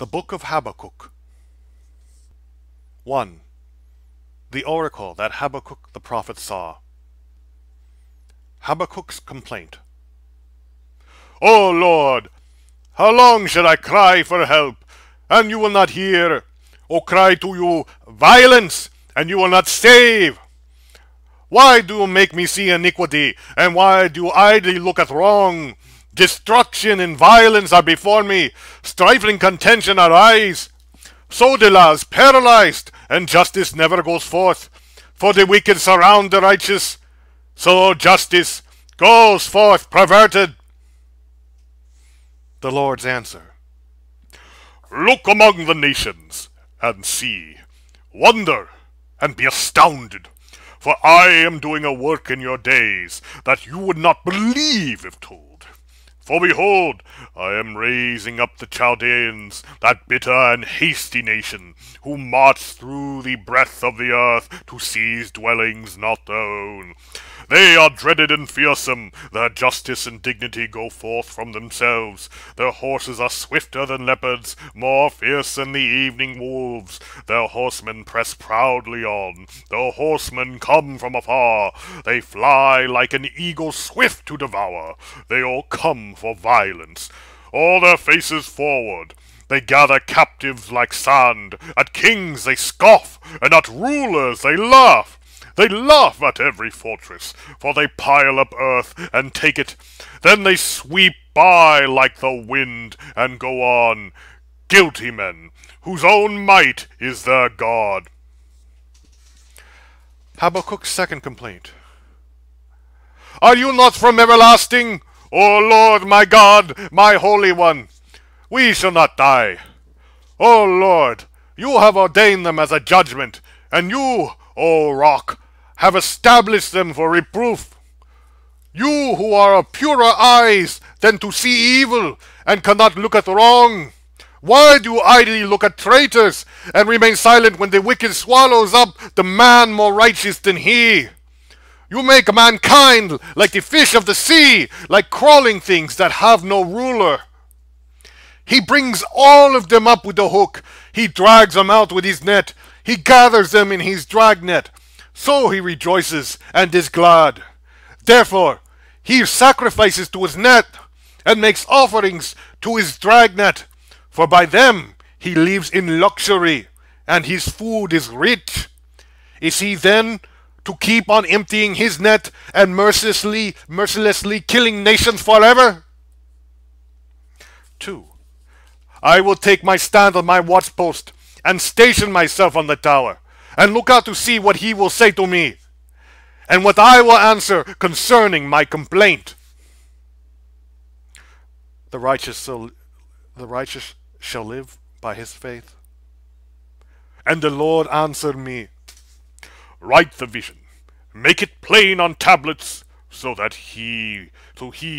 The Book of Habakkuk. 1. The oracle that Habakkuk the prophet saw. Habakkuk's complaint. O Lord, how long shall I cry for help, and you will not hear? O cry to you violence, and you will not save? Why do you make me see iniquity, and why do you idly look at wrong? Destruction and violence are before me, strife and contention arise. Sodela is paralyzed, and justice never goes forth. For the wicked surround the righteous, so justice goes forth perverted. The Lord's answer. Look among the nations, and see. Wonder, and be astounded. For I am doing a work in your days, that you would not believe if told. For behold, I am raising up the Chaldeans, that bitter and hasty nation, who march through the breadth of the earth to seize dwellings not their own. They are dreaded and fearsome, their justice and dignity go forth from themselves. Their horses are swifter than leopards, more fierce than the evening wolves. Their horsemen press proudly on, their horsemen come from afar. They fly like an eagle swift to devour. They all come for violence, all their faces forward. They gather captives like sand. At kings they scoff, and at rulers they laugh. They laugh at every fortress, for they pile up earth and take it. Then they sweep by like the wind and go on. Guilty men, whose own might is their God. Habakkuk's second complaint. Are you not from everlasting, O Lord my God, my Holy One? We shall not die. O Lord, you have ordained them as a judgment, and you, O Rock, have established them for reproof. You who are of purer eyes than to see evil, and cannot look at wrong. Why do you idly look at traitors, and remain silent when the wicked swallows up the man more righteous than he? You make mankind like the fish of the sea, like crawling things that have no ruler. He brings all of them up with a hook. He drags them out with his net. He gathers them in his dragnet. So he rejoices and is glad. Therefore, he sacrifices to his net and makes offerings to his dragnet. For by them he lives in luxury, and his food is rich. Is he then to keep on emptying his net and mercilessly killing nations forever? 2. I will take my stand on my watchpost and station myself on the tower, and look out to see what he will say to me, and what I will answer concerning my complaint. The righteous shall live by his faith. And the Lord answered me, write the vision, make it plain on tablets, so he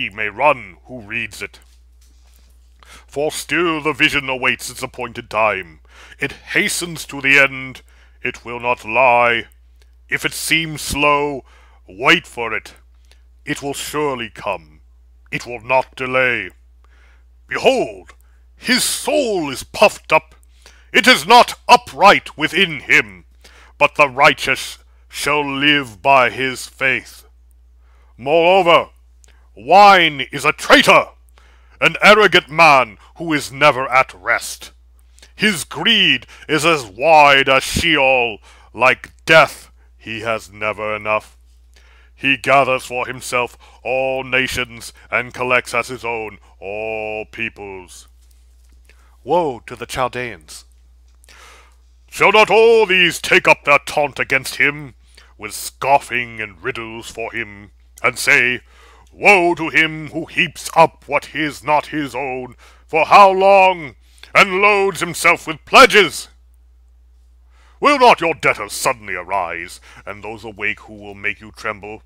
may run who reads it. For still the vision awaits its appointed time. It hastens to the end. It will not lie. If it seems slow, wait for it. It will surely come. It will not delay. Behold, his soul is puffed up. It is not upright within him, but the righteous shall live by his faith. Moreover, wine is a traitor, an arrogant man who is never at rest. His greed is as wide as Sheol, like death he has never enough. He gathers for himself all nations, and collects as his own all peoples. Woe to the Chaldeans! Shall not all these take up their taunt against him, with scoffing and riddles for him, and say, woe to him who heaps up what is not his own, for how long, and loads himself with pledges? Will not your debtors suddenly arise, and those awake who will make you tremble?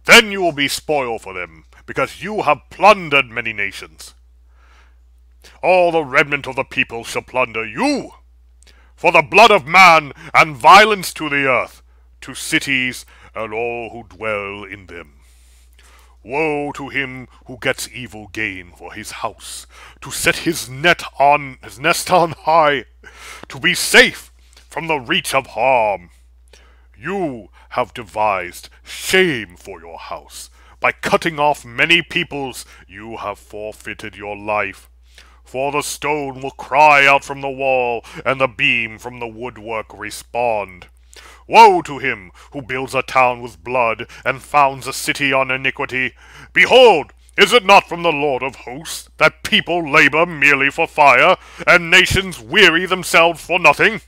Then you will be spoil for them, because you have plundered many nations. All the remnant of the people shall plunder you, for the blood of man and violence to the earth, to cities and all who dwell in them. Woe to him who gets evil gain for his house, to set his nest on high, to be safe from the reach of harm. You have devised shame for your house. By cutting off many peoples, you have forfeited your life. For the stone will cry out from the wall, and the beam from the woodwork respond. Woe to him who builds a town with blood, and founds a city on iniquity. Behold, is it not from the Lord of hosts that people labor merely for fire, and nations weary themselves for nothing?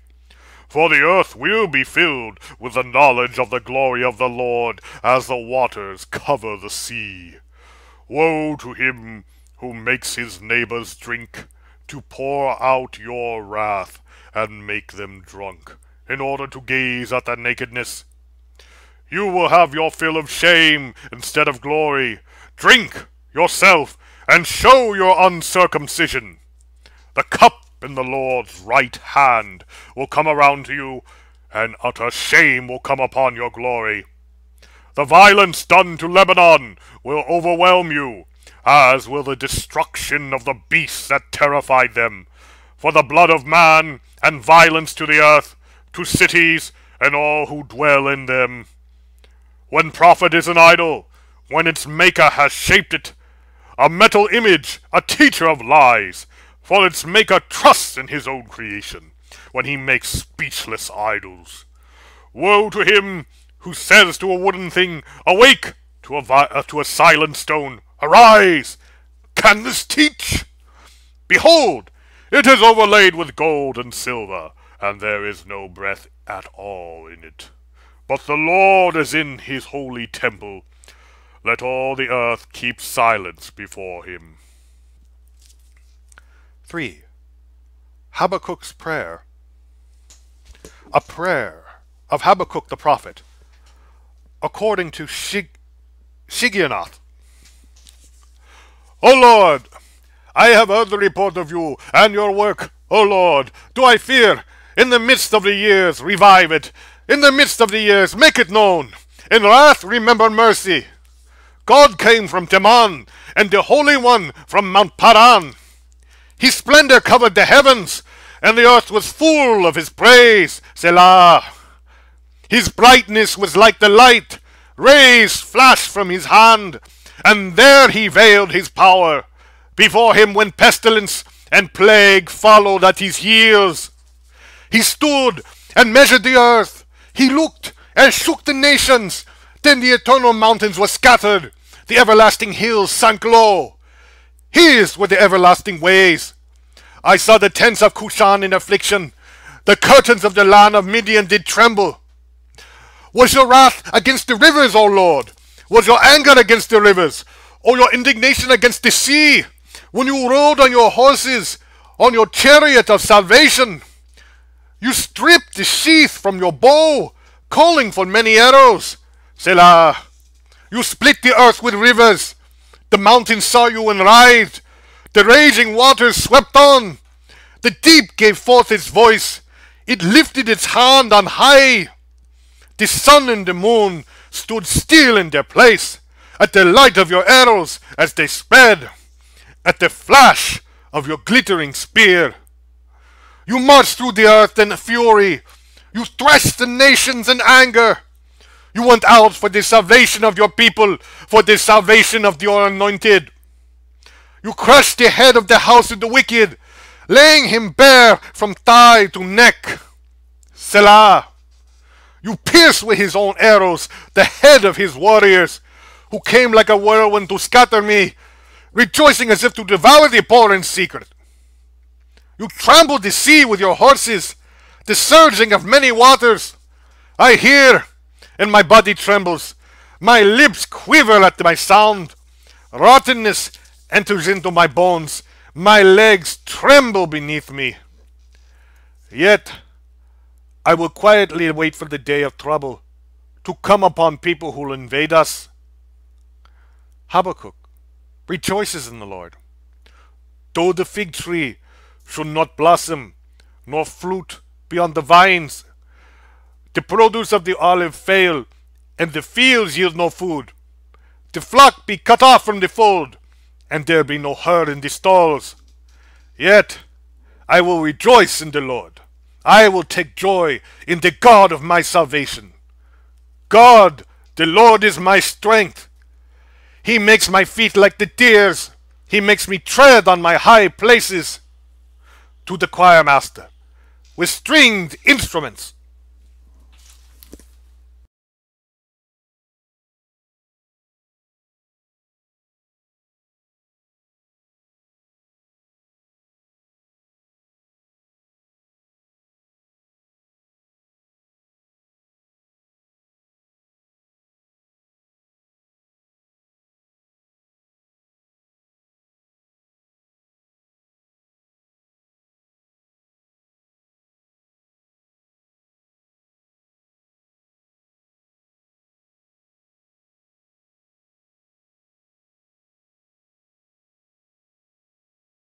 For the earth will be filled with the knowledge of the glory of the Lord, as the waters cover the sea. Woe to him who makes his neighbors drink, to pour out your wrath, and make them drunk, in order to gaze at their nakedness. You will have your fill of shame instead of glory. Drink yourself, and show your uncircumcision. The cup in the Lord's right hand will come around to you, and utter shame will come upon your glory. The violence done to Lebanon will overwhelm you, as will the destruction of the beasts that terrified them. For the blood of man, and violence to the earth, to cities, and all who dwell in them. When profit is an idol, when its maker has shaped it, a metal image, a teacher of lies, for its maker trusts in his own creation, when he makes speechless idols. Woe to him who says to a wooden thing, Awake! To a silent stone, Arise! Can this teach? Behold, it is overlaid with gold and silver, and there is no breath at all in it. But the Lord is in his holy temple. Let all the earth keep silence before him. 3. Habakkuk's prayer. A prayer of Habakkuk the prophet, according to Shigionoth. O Lord, I have heard the report of you and your work. O Lord, do I fear? In the midst of the years, revive it. In the midst of the years, make it known. In wrath, remember mercy. God came from Teman, and the Holy One from Mount Paran. His splendor covered the heavens, and the earth was full of his praise. Selah. His brightness was like the light. Rays flashed from his hand, and there he veiled his power. Before him went pestilence, and plague followed at his heels. He stood and measured the earth. He looked and shook the nations. Then the eternal mountains were scattered. The everlasting hills sank low. His were the everlasting ways. I saw the tents of Cushan in affliction. The curtains of the land of Midian did tremble. Was your wrath against the rivers, O Lord? Was your anger against the rivers? Or your indignation against the sea? When you rode on your horses, on your chariot of salvation, you stripped the sheath from your bow, calling for many arrows. Selah. You split the earth with rivers. The mountains saw you and writhed. The raging waters swept on. The deep gave forth its voice. It lifted its hand on high. The sun and the moon stood still in their place, at the light of your arrows as they sped, at the flash of your glittering spear. You marched through the earth in fury. You thrashed the nations in anger. You went out for the salvation of your people, for the salvation of your anointed. You crushed the head of the house of the wicked, laying him bare from thigh to neck. Selah. You pierced with his own arrows the head of his warriors, who came like a whirlwind to scatter me, rejoicing as if to devour the poor in secret. You trampled the sea with your horses, the surging of many waters. I hear, and my body trembles. My lips quiver at my sound. Rottenness enters into my bones. My legs tremble beneath me. Yet I will quietly wait for the day of trouble to come upon people who will invade us. Habakkuk rejoices in the Lord. Though the fig tree should not blossom, nor fruit be on the vines, the produce of the olive fail, and the fields yield no food, the flock be cut off from the fold, and there be no herd in the stalls. Yet I will rejoice in the Lord. I will take joy in the God of my salvation. God, the Lord is my strength. He makes my feet like the deer's. He makes me tread on my high places. To the choir master, with stringed instruments,